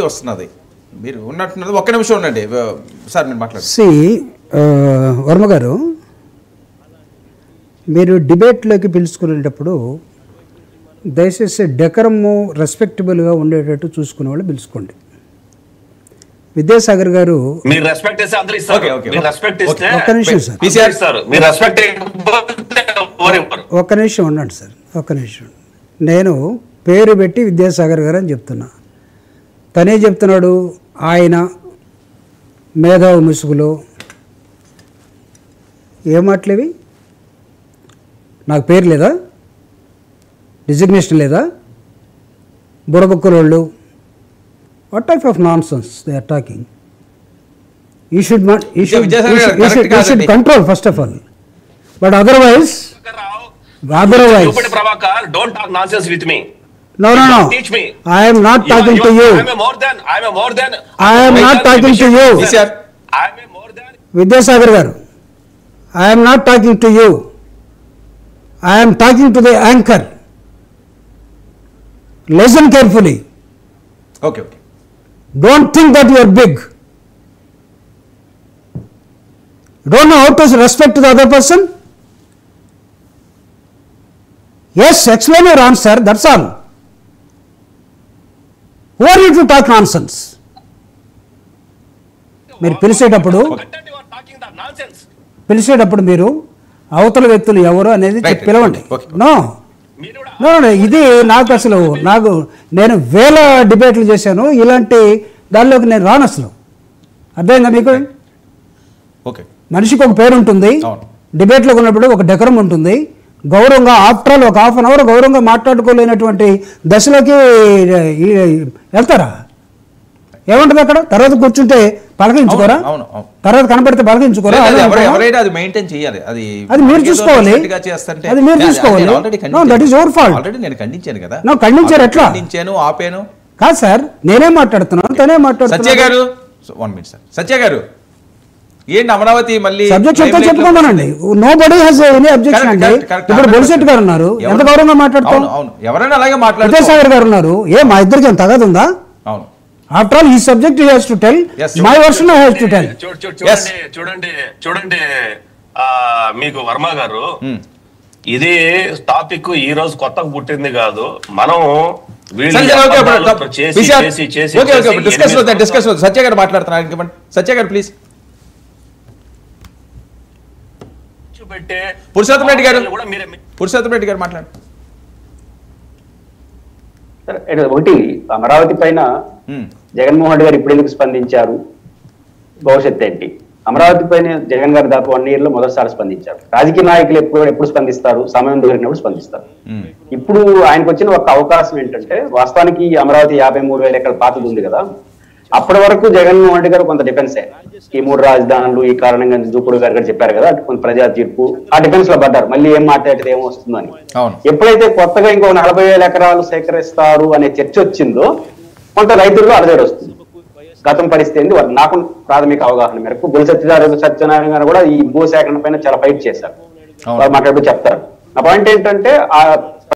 వస్తున్నది మీరు ఉన్నట్టున్నది ఒక్క నిమిషం ఉండండి సార్ మీరు మాట్లాడండి వర్మ గారు మీరు డిబేట్లోకి పిలుచుకునేటప్పుడు దయచేసి డెకరము రెస్పెక్టబుల్గా ఉండేటట్టు చూసుకునే వాళ్ళు పిలుచుకోండి. విద్యాసాగర్ గారు మీరు రెస్పెక్ట్ చేస్తే అందరూ ఇస్తారు. మీరు రెస్పెక్ట్ ఇస్తే ఒక్క నిమిషం సార్, పిసిఆర్ ఇస్తారు. మీరు రెస్పెక్ట్ ఒక్క నిమిషం ఉండండి సార్, ఒక్క నిమిషం. నేను పేరు పెట్టి విద్యాసాగర్ గారు అని చెప్తున్నా, తనే చెప్తున్నాడు ఆయన మేధావి ముసుగులో ఏ మాటలేవి, నాకు పేరు లేదా, డిజిగ్నేషన్ లేదా, బుడబుక్కుల వాళ్ళు, what type of nonsense they are talking. You should control first of all, but otherwise Prabhakar, don't talk nonsense with me. No. Teach me. I am not talking to you. I am more than. I am not talking to you. I am more than. Vidyasagar garu, I am not talking to you. I am talking to the anchor. Listen carefully. Okay. Don't think that you are big. Don't know how to respect the other person. Yes, explain your answer, that's all. Who are you to talk nonsense? మీరు పిలిచేటప్పుడు మీరు అవతల వ్యక్తులు ఎవరు అనేది పిలవండి. No, ఇది నేను వేల డిబేట్లు చేశాను, ఇలాంటి దానిలోకి నేను రాను అసలు. అర్థమైందా మీకు? మనిషికి ఒక పేరు ఉంటుంది, డిబేట్లోకి ఉన్నప్పుడు ఒక డెకరం ఉంటుంది, గౌరవంగా ఆఫ్టర్ ఆల్ ఒక హాఫ్ అన్ అవర్ గౌరవంగా మాట్లాడుకోలేనటువంటి దశలోకి వెళ్తారా? ఏముంటుంది అక్కడ? తర్వాత కూర్చుంటే పలకించుకోరా? తర్వాత కనపడితే పలకించుకోరా? అది మీరు చూసుకోవాలి, అది మీరు చూసుకోవాలి. That is your fault. ఖండించారు ఎట్లా? కాదు సార్, నేనే మాట్లాడుతున్నాను, తనే మాట్లాడుతున్నాను. సత్య గారు ఏంటి అమరావతి మళ్ళీ సబ్జెక్ట్ చెప్పుకోమనండి. నోబడీ హస్ ఎనీ అబ్జెక్షన్ అండి. ఇప్పుడు బొలిశెట్టి గారు ఉన్నారు, ఎంత గౌరవంగా మాట్లాడతాం. ఎవరైనా అలాగే మాట్లాడుతారు. విద్యాసాగర్ గారు ఉన్నారు, మా ఇద్దరికి ఎంత తగదుందా? ఆఫ్టర్ ఆల్ ఈ subject he has to tell, my version I have to tell. చూడండి మీకు వర్మ గారు, ఇది టాపిక్ ఈ రోజు కొత్తగా పుట్టింది కాదు. మనం సత్య గారు మాట్లాడుతున్నారు. సత్య గారు ప్లీజ్. పురుషోత్తం రెడ్డి గారు మాట్లాడు. ఒకటి, అమరావతి పైన జగన్మోహన్ రెడ్డి గారు ఇప్పుడు ఎందుకు స్పందించారు, భవిష్యత్ ఏంటి? అమరావతి పైన జగన్ గారు దాదాపు 1 year లో మొదటిసారి స్పందించారు. రాజకీయ నాయకులు ఎప్పుడు స్పందిస్తారు? సమయం దొరికినప్పుడు స్పందిస్తారు. ఇప్పుడు ఆయనకు వచ్చిన ఒక అవకాశం ఏంటంటే, వాస్తవానికి అమరావతి 53,000 ఎకరాల పాతది ఉంది కదా, అప్పటి వరకు జగన్మోహన్ రెడ్డి గారు కొంత డిఫెన్స్ ఈ 3 రాజధానులు ఈ కారణంగా దూకుడు గారు చెప్పారు కదా, కొంత ప్రజా తీర్పు, ఆ డిఫెన్స్ లో పడ్డారు. మళ్ళీ ఏం మాట్లాడితే ఏమొస్తుందని. ఎప్పుడైతే కొత్తగా ఇంకో 40,000 ఎకరాలు సేకరిస్తారు అనే చర్చ వచ్చిందో, కొంత రైతుల్లో అలజడి వస్తుంది. గతం పరిస్థితి ఏంది, నాకు ప్రాథమిక అవగాహన మేరకు సత్యనారాయణ గారు కూడా ఈ భూ సేకరణ పైన చాలా ఫైట్ చేశారు. వాళ్ళు మాట్లాడుతూ చెప్తారు. నా పాయింట్ ఏంటంటే, ఆ